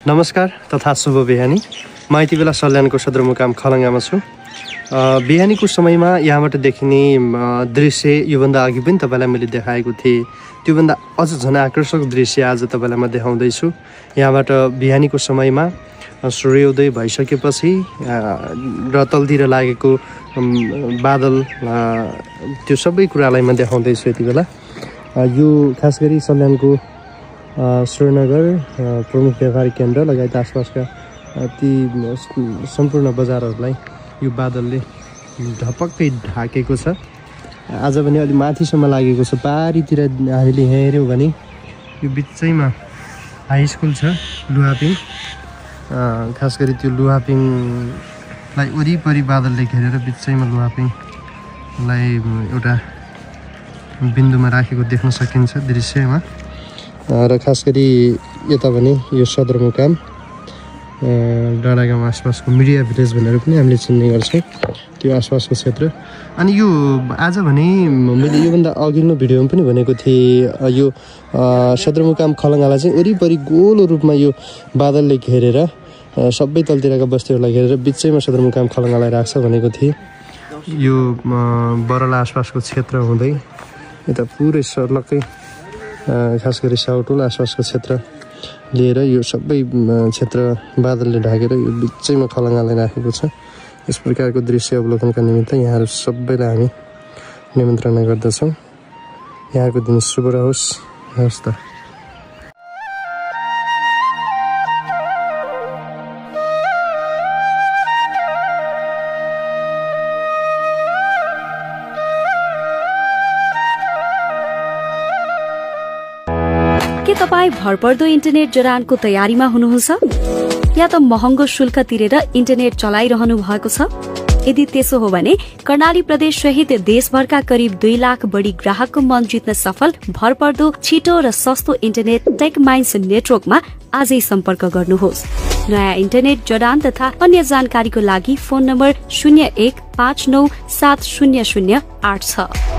नमस्कार तथा शुभ बिहानी। म यति बेला सल्यानको सदरमुकाम खलङ्गामा छु। बिहानीको समयमा यहाँबाट देखिने दृश्य योभन्दा अघि पनि तपाईँलाई मैले देखाएको थिएँ। त्योभन्दा अझ झन् आकर्षक दृश्य आज तपाईँलाई म देखाउँदैछु। यहाँबाट बिहानीको समयमा सूर्योदय भइसकेपछि र तलतिर लागेको बादल त्यो सबै कुरालाई म देखाउँदैछु यति बेला। यो खास गरी सल्यानको श्रीनगर प्रमुख व्यापारिक केन्द्र लगायत आसपासका ती सम्पूर्ण बजारहरूलाई यो बादलले ढपक्कै ढाकेको छ। आज भने अलि माथिसम्म लागेको छ। पारीतिर हामीले हेऱ्यौँ भने यो बिचैमा हाई स्कुल छ लुहापिङ। खास गरी त्यो लुहापिङलाई वरिपरि बादलले घेरेर बिचैमा लुहापिङलाई एउटा बिन्दुमा राखेको देख्न सकिन्छ दृश्यमा। र खास गरी यता भने यो सदरमुकाम डाँडागाउँ आसपासको मिडिया भिलेज भनेर पनि हामीले चिन्ने गर्छौँ त्यो आसपासको क्षेत्र। अनि यो आज भने मैले योभन्दा अघिल्लो भिडियोमा पनि भनेको थिएँ, यो सदरमुकाम खलङ्गालाई चाहिँ वरिपरि गोलो रूपमा यो बादलले घेरेर सबै तलतिरका बस्तीहरूलाई घेरेर बिचैमा सदरमुकाम खलङ्गालाई राख्छ भनेको थिएँ। यो बरला आसपासको क्षेत्र हुँदै यता पुरै सर्लक्कै खास गरी साउटोल आसपासको क्षेत्र लिएर यो सबै क्षेत्र बादलले ढाकेर यो बिचैमा खलङ्गालाई राखेको छ। यस प्रकारको दृश्य अवलोकनका निमित्त यहाँहरू सबैलाई हामी निमन्त्रणा गर्दछौँ। यहाँको दिन शुभ रहोस्। हवस् त। के तपाईँ भरपर्दो इन्टरनेट जडानको तयारीमा हुनुहुन्छ या त महँगो शुल्क तिरेर इन्टरनेट चलाइरहनु भएको छ? यदि त्यसो हो भने कर्णाली प्रदेश सहित देशभरका करिब 2 लाख बढी ग्राहकको मन जित्न सफल भरपर्दो छिटो र सस्तो इन्टरनेट टेकमाइन्स नेटवर्कमा आजै सम्पर्क गर्नुहोस्। नयाँ इन्टरनेट जडान तथा अन्य जानकारीको लागि फोन नम्बर 01597008 छ।